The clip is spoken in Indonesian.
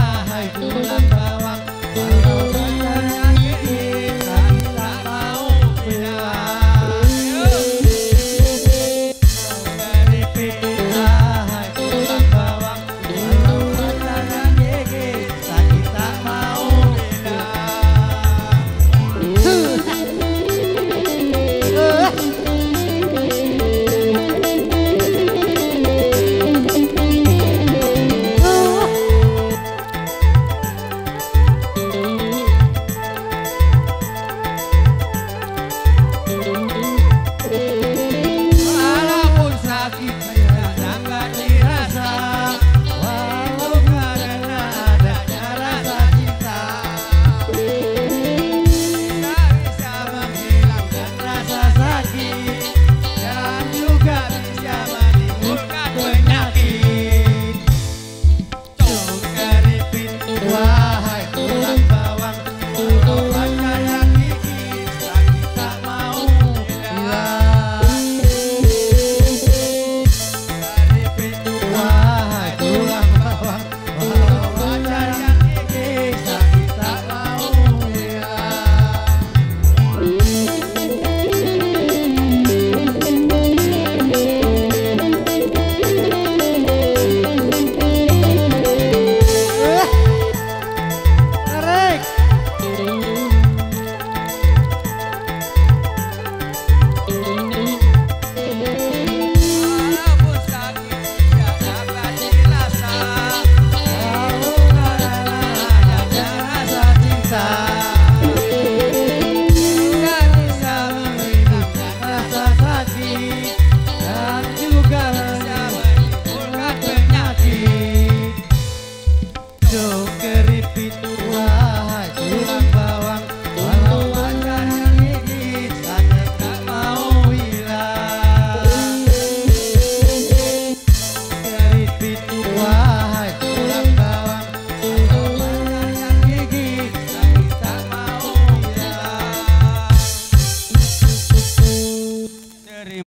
wahai tulang bawang, walau ternyata kita tak mau bilang. Keripik wahai tulang bawang, walau ternyata kita tak mau walaupun sakit jangan dirasa, walau karena adanya rasa cinta tak bisa menghilangkan rasa sakit dan juga bisa menimbulkan penyakit. Cung keripik wahai tulang bawang, walau pacar yang gigit sakit tak mau hilang. Keripik wahai tulang bawang, walau pacar yang gigit sakit tak mau hilang. Tarik. Walaupun sakit tidak dapat dirasa, walau karena adanya rasa cinta tak bisa menghilangkan rasa sakit dan